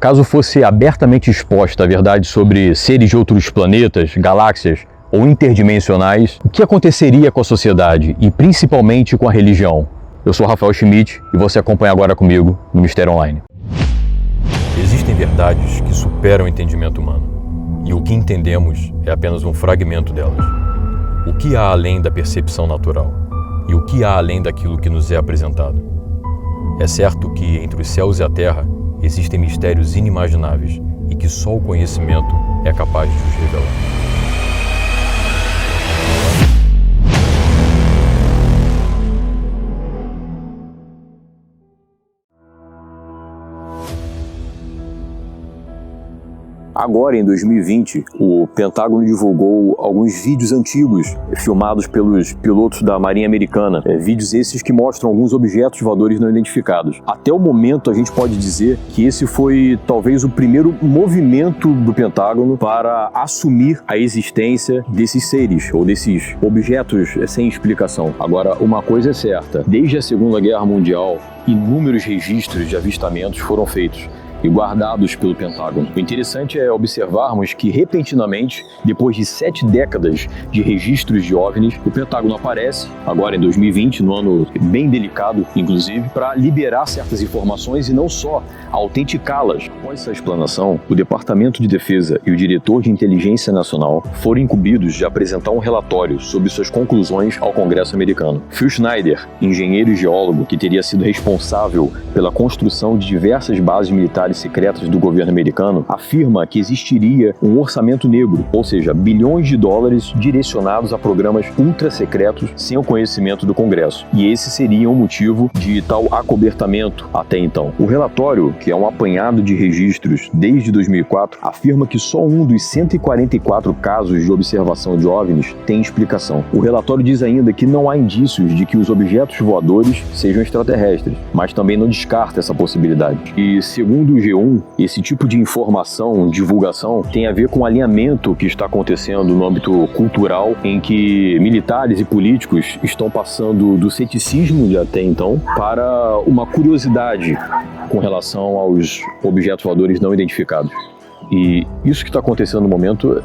Caso fosse abertamente exposta a verdade sobre seres de outros planetas, galáxias ou interdimensionais, o que aconteceria com a sociedade e principalmente com a religião? Eu sou Rafael Schmidt e você acompanha agora comigo no Mistério Online. Existem verdades que superam o entendimento humano, e o que entendemos é apenas um fragmento delas. O que há além da percepção natural? E o que há além daquilo que nos é apresentado? É certo que entre os céus e a terra existem mistérios inimagináveis e que só o conhecimento é capaz de os revelar. Agora, em 2020, o Pentágono divulgou alguns vídeos antigos filmados pelos pilotos da Marinha Americana. Vídeos esses que mostram alguns objetos voadores não identificados. Até o momento, a gente pode dizer que esse foi talvez o primeiro movimento do Pentágono para assumir a existência desses seres ou desses objetos sem explicação. Agora, uma coisa é certa: desde a Segunda Guerra Mundial, inúmeros registros de avistamentos foram feitos e guardados pelo Pentágono. O interessante é observarmos que, repentinamente, depois de 7 décadas de registros de OVNIs, o Pentágono aparece, agora em 2020, num ano bem delicado, inclusive, para liberar certas informações e não só autenticá-las. Após essa explanação, o Departamento de Defesa e o diretor de Inteligência Nacional foram incumbidos de apresentar um relatório sobre suas conclusões ao Congresso americano. Phil Schneider, engenheiro e geólogo que teria sido responsável pela construção de diversas bases militares secretas do governo americano, afirma que existiria um orçamento negro, ou seja, bilhões de dólares direcionados a programas ultra secretos sem o conhecimento do Congresso. E esse seria o motivo de tal acobertamento até então. O relatório, que é um apanhado de registros desde 2004, afirma que só um dos 144 casos de observação de OVNIs tem explicação. O relatório diz ainda que não há indícios de que os objetos voadores sejam extraterrestres, mas também não descarta essa possibilidade. E segundo o G1, esse tipo de informação, divulgação, tem a ver com o alinhamento que está acontecendo no âmbito cultural, em que militares e políticos estão passando do ceticismo de até então para uma curiosidade com relação aos objetos voadores não identificados. E isso que está acontecendo no momento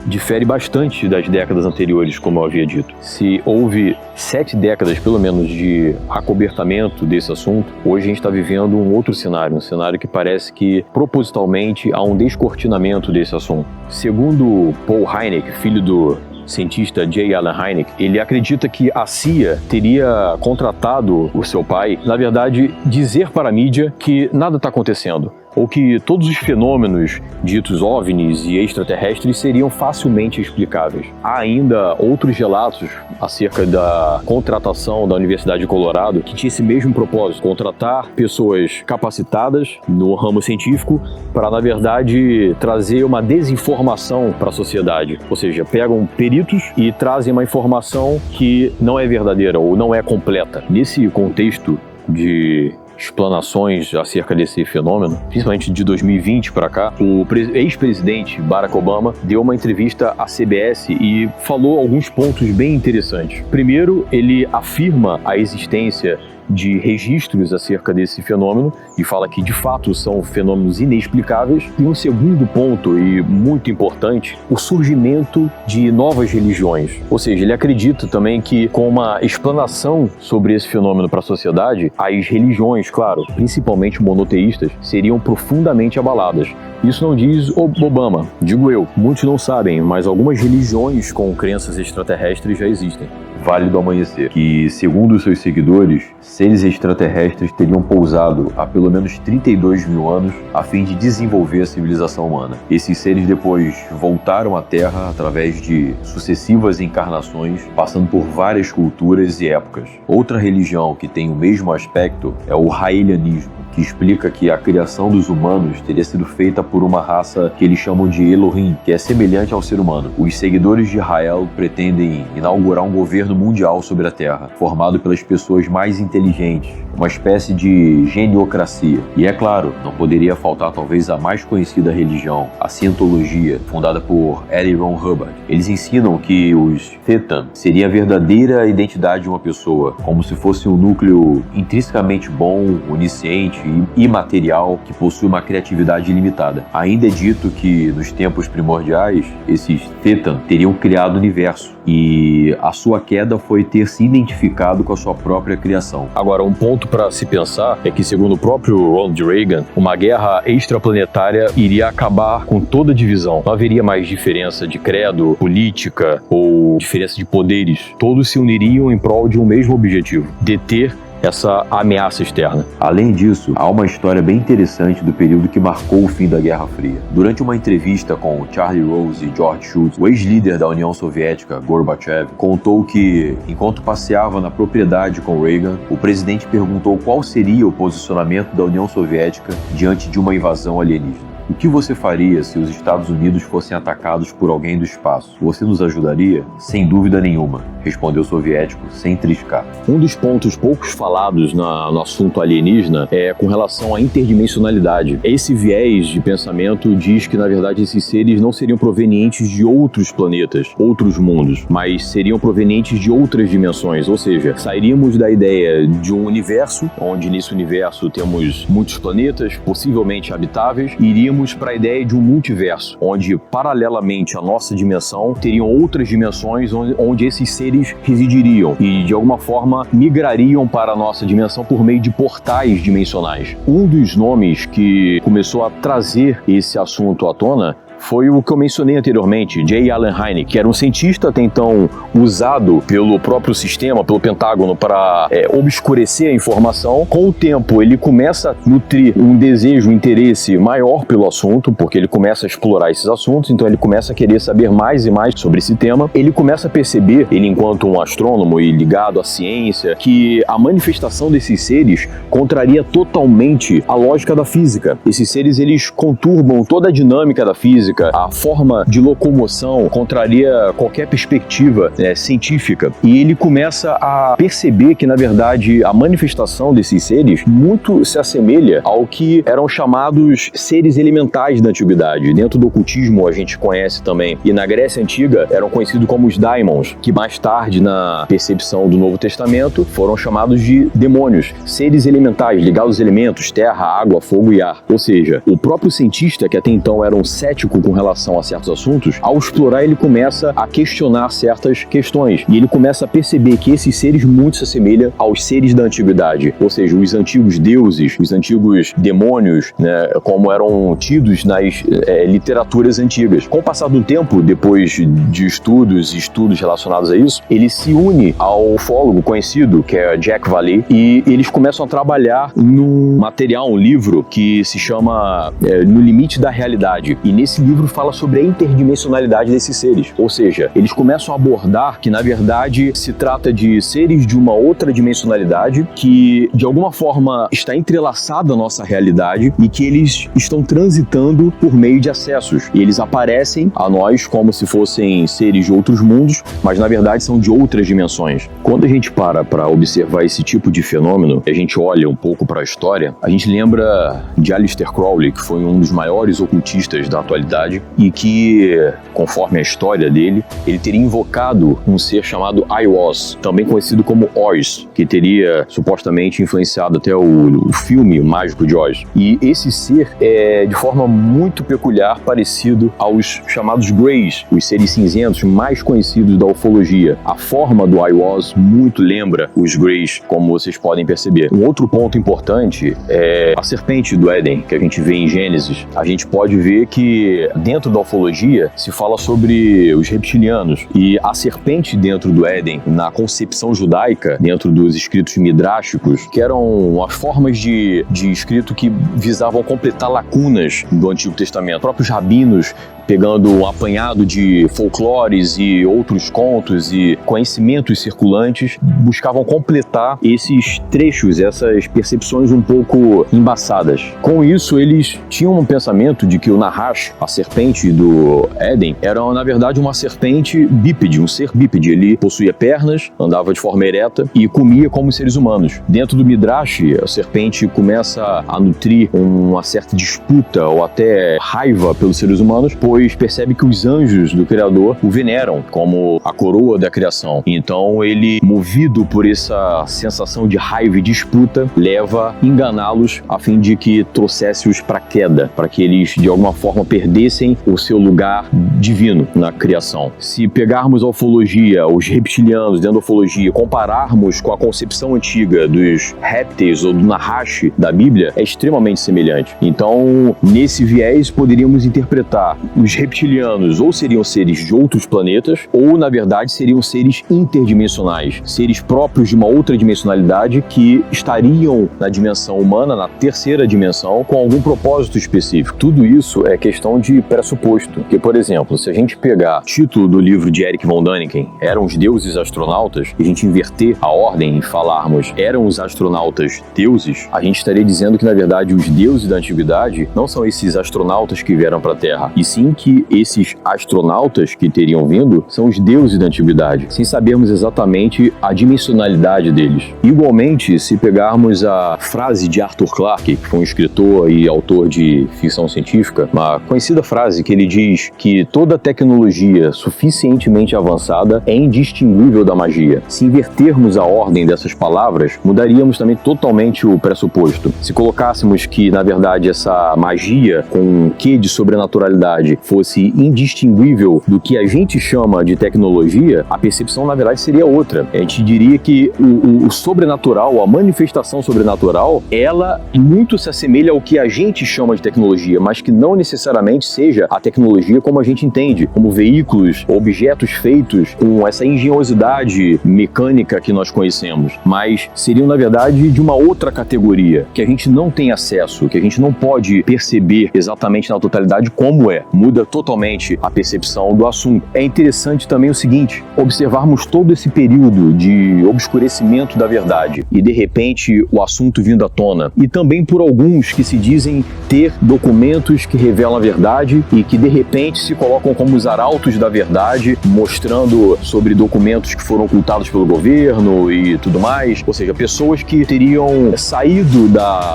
difere bastante das décadas anteriores, como eu havia dito. Se houve 7 décadas, pelo menos, de acobertamento desse assunto, hoje a gente está vivendo um outro cenário, um cenário que parece que, propositalmente, há um descortinamento desse assunto. Segundo Paul Hynek, filho do cientista J. Allen Hynek, ele acredita que a CIA teria contratado o seu pai, na verdade, dizer para a mídia que nada está acontecendo, ou que todos os fenômenos ditos OVNIs e extraterrestres seriam facilmente explicáveis. Há ainda outros relatos acerca da contratação da Universidade de Colorado que tinha esse mesmo propósito: contratar pessoas capacitadas no ramo científico para, na verdade, trazer uma desinformação para a sociedade. Ou seja, pegam peritos e trazem uma informação que não é verdadeira ou não é completa. Nesse contexto de explanações acerca desse fenômeno, principalmente de 2020 para cá, o ex-presidente Barack Obama deu uma entrevista à CBS e falou alguns pontos bem interessantes. Primeiro, ele afirma a existência de registros acerca desse fenômeno e fala que de fato são fenômenos inexplicáveis. E um segundo ponto, e muito importante, o surgimento de novas religiões. Ou seja, ele acredita também que, com uma explanação sobre esse fenômeno para a sociedade, as religiões, claro, principalmente monoteístas, seriam profundamente abaladas. Isso não diz Obama, digo eu. Muitos não sabem, mas algumas religiões com crenças extraterrestres já existem. Vale do Amanhecer, que, segundo os seus seguidores, seres extraterrestres teriam pousado há pelo menos 32 mil anos a fim de desenvolver a civilização humana. Esses seres depois voltaram à Terra através de sucessivas encarnações, passando por várias culturas e épocas. Outra religião que tem o mesmo aspecto é o raelianismo, que explica que a criação dos humanos teria sido feita por uma raça que eles chamam de Elohim, que é semelhante ao ser humano. Os seguidores de Israel pretendem inaugurar um governo mundial sobre a Terra, formado pelas pessoas mais inteligentes, uma espécie de geniocracia. E é claro, não poderia faltar talvez a mais conhecida religião, a Cientologia, fundada por L. Ron Hubbard. Eles ensinam que os Thetan seria a verdadeira identidade de uma pessoa, como se fosse um núcleo intrinsecamente bom, onisciente imaterial que possui uma criatividade ilimitada. Ainda é dito que, nos tempos primordiais, esses Thetan teriam criado o universo e a sua queda foi ter se identificado com a sua própria criação. Agora, um ponto para se pensar é que, segundo o próprio Ronald Reagan, uma guerra extraplanetária iria acabar com toda divisão. Não haveria mais diferença de credo, política ou diferença de poderes. Todos se uniriam em prol de um mesmo objetivo: deter essa ameaça externa. Além disso, há uma história bem interessante do período que marcou o fim da Guerra Fria. Durante uma entrevista com Charlie Rose e George Shultz, o ex-líder da União Soviética, Gorbachev, contou que, enquanto passeava na propriedade com Reagan, o presidente perguntou qual seria o posicionamento da União Soviética diante de uma invasão alienígena. O que você faria se os Estados Unidos fossem atacados por alguém do espaço? Você nos ajudaria? Sem dúvida nenhuma, respondeu o soviético, sem triscar. Um dos pontos poucos falados no assunto alienígena é com relação à interdimensionalidade. Esse viés de pensamento diz que, na verdade, esses seres não seriam provenientes de outros planetas, outros mundos, mas seriam provenientes de outras dimensões, ou seja, sairíamos da ideia de um universo, onde nesse universo temos muitos planetas, possivelmente habitáveis, e iríamos para a ideia de um multiverso, onde, paralelamente à nossa dimensão, teriam outras dimensões onde esses seres residiriam e, de alguma forma, migrariam para a nossa dimensão por meio de portais dimensionais. Um dos nomes que começou a trazer esse assunto à tona foi o que eu mencionei anteriormente, J. Allen Hynek, que era um cientista até então usado pelo próprio sistema, pelo Pentágono, para obscurecer a informação. Com o tempo, ele começa a nutrir um desejo, um interesse maior pelo assunto, porque ele começa a explorar esses assuntos, então ele começa a querer saber mais e mais sobre esse tema. Ele começa a perceber, ele enquanto um astrônomo e ligado à ciência, que a manifestação desses seres contraria totalmente a lógica da física. Esses seres, eles conturbam toda a dinâmica da física, a forma de locomoção contraria qualquer perspectiva científica, e ele começa a perceber que, na verdade, a manifestação desses seres muito se assemelha ao que eram chamados seres elementais da antiguidade. Dentro do ocultismo a gente conhece também, e na Grécia Antiga eram conhecidos como os daimons, que mais tarde, na percepção do Novo Testamento, foram chamados de demônios, seres elementais ligados aos elementos terra, água, fogo e ar. Ou seja, o próprio cientista, que até então era um cético com relação a certos assuntos, ao explorar ele começa a questionar certas questões e ele começa a perceber que esses seres muito se assemelham aos seres da antiguidade, ou seja, os antigos deuses, os antigos demônios, né, como eram tidos nas literaturas antigas. Com o passar do tempo, depois de estudos relacionados a isso, ele se une ao ufólogo conhecido, que é Jack Vallée, e eles começam a trabalhar num material, um livro que se chama No Limite da Realidade, e nesse livro fala sobre a interdimensionalidade desses seres, ou seja, eles começam a abordar que, na verdade, se trata de seres de uma outra dimensionalidade que, de alguma forma, está entrelaçada à nossa realidade e que eles estão transitando por meio de acessos, e eles aparecem a nós como se fossem seres de outros mundos, mas, na verdade, são de outras dimensões. Quando a gente para observar esse tipo de fenômeno, a gente olha um pouco para a história, a gente lembra de Aleister Crowley, que foi um dos maiores ocultistas da atualidade e que, conforme a história dele, ele teria invocado um ser chamado Aiwass, também conhecido como Oz, que teria supostamente influenciado até o filme Mágico de Oz. E esse ser é de forma muito peculiar parecido aos chamados Greys, os seres cinzentos mais conhecidos da ufologia. A forma do Aiwass muito lembra os Greys, como vocês podem perceber. Um outro ponto importante é a serpente do Éden, que a gente vê em Gênesis. A gente pode ver que dentro da ufologia se fala sobre os reptilianos, e a serpente dentro do Éden, na concepção judaica, dentro dos escritos midráshicos, que eram as formas de escrito que visavam completar lacunas do Antigo Testamento. Os próprios rabinos, pegando um apanhado de folclores e outros contos e conhecimentos circulantes, buscavam completar esses trechos, essas percepções um pouco embaçadas. Com isso, eles tinham um pensamento de que o Nahash, a serpente do Éden, era, na verdade, uma serpente bípede, um ser bípede. Ele possuía pernas, andava de forma ereta e comia como seres humanos. Dentro do Midrash, a serpente começa a nutrir uma certa disputa ou até raiva pelos seres humanos, pois pois percebe que os anjos do Criador o veneram como a coroa da criação. Então ele, movido por essa sensação de raiva e disputa, leva a enganá-los a fim de que trouxesse-os para a queda, para que eles de alguma forma perdessem o seu lugar divino na criação. Se pegarmos a ufologia, os reptilianos dentro da ufologia, compararmos com a concepção antiga dos répteis ou do Nahash da Bíblia, é extremamente semelhante. Então, nesse viés, poderíamos interpretar os reptilianos ou seriam seres de outros planetas, ou, na verdade, seriam seres interdimensionais, seres próprios de uma outra dimensionalidade que estariam na dimensão humana, na terceira dimensão, com algum propósito específico. Tudo isso é questão de pressuposto. Porque, por exemplo, se a gente pegar o título do livro de Erich von Däniken, Eram os Deuses Astronautas, e a gente inverter a ordem e falarmos eram os astronautas deuses, a gente estaria dizendo que, na verdade, os deuses da antiguidade não são esses astronautas que vieram para a Terra, e sim que esses astronautas que teriam vindo são os deuses da antiguidade, sem sabermos exatamente a dimensionalidade deles. Igualmente, se pegarmos a frase de Arthur Clarke, que foi um escritor e autor de ficção científica, uma conhecida frase que ele diz que toda tecnologia suficientemente avançada é indistinguível da magia. Se invertermos a ordem dessas palavras, mudaríamos também totalmente o pressuposto. Se colocássemos que, na verdade, essa magia com um quê de sobrenaturalidade fosse indistinguível do que a gente chama de tecnologia, a percepção, na verdade, seria outra. A gente diria que o sobrenatural, a manifestação sobrenatural, ela muito se assemelha ao que a gente chama de tecnologia, mas que não necessariamente seja a tecnologia como a gente entende, como veículos, objetos feitos com essa engenhosidade mecânica que nós conhecemos, mas seriam, na verdade, de uma outra categoria, que a gente não tem acesso, que a gente não pode perceber exatamente na totalidade como é. Muda totalmente a percepção do assunto. É interessante também o seguinte, observarmos todo esse período de obscurecimento da verdade e, de repente, o assunto vindo à tona. E também por alguns que se dizem ter documentos que revelam a verdade e que, de repente, se colocam como os arautos da verdade, mostrando sobre documentos que foram ocultados pelo governo e tudo mais. Ou seja, pessoas que teriam saído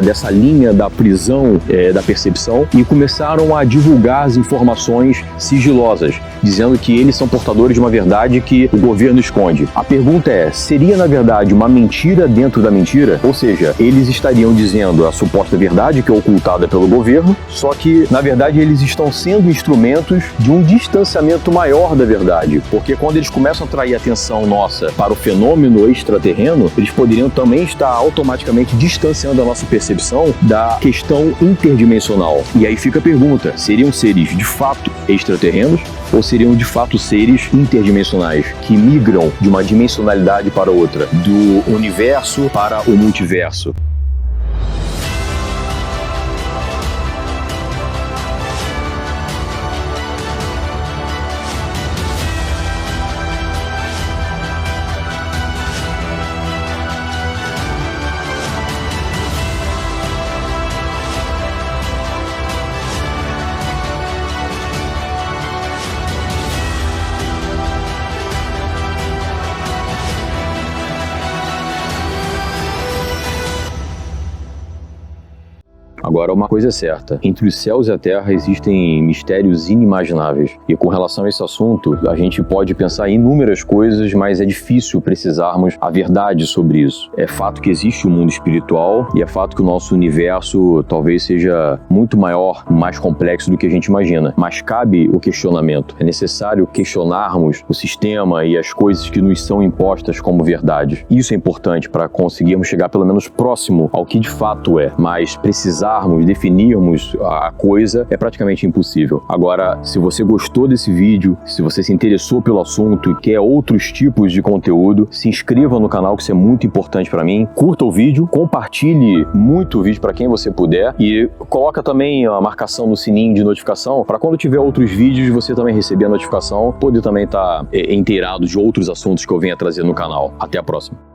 dessa linha da prisão da percepção e começaram a divulgar as informações sigilosas, dizendo que eles são portadores de uma verdade que o governo esconde. A pergunta é, seria na verdade uma mentira dentro da mentira? Ou seja, eles estariam dizendo a suposta verdade que é ocultada pelo governo, só que na verdade eles estão sendo instrumentos de um distanciamento maior da verdade, porque quando eles começam a atrair a atenção nossa para o fenômeno extraterreno, eles poderiam também estar automaticamente distanciando a nossa percepção da questão interdimensional. E aí fica a pergunta, seriam seres de fato extraterrenos ou seriam de fato seres interdimensionais que migram de uma dimensionalidade para outra, do universo para o multiverso? Agora, uma coisa é certa, entre os céus e a terra existem mistérios inimagináveis. E com relação a esse assunto, a gente pode pensar em inúmeras coisas, mas é difícil precisarmos a verdade sobre isso. É fato que existe um mundo espiritual e é fato que o nosso universo talvez seja muito maior, mais complexo do que a gente imagina. Mas cabe o questionamento. É necessário questionarmos o sistema e as coisas que nos são impostas como verdade. Isso é importante para conseguirmos chegar pelo menos próximo ao que de fato é. Mas precisarmos, definirmos a coisa é praticamente impossível. Agora, se você gostou desse vídeo, se você se interessou pelo assunto e quer outros tipos de conteúdo, se inscreva no canal, que isso é muito importante para mim. Curta o vídeo, compartilhe muito o vídeo para quem você puder e coloca também a marcação no sininho de notificação para quando tiver outros vídeos você também receber a notificação, poder também estar inteirado de outros assuntos que eu venha trazer no canal. Até a próxima.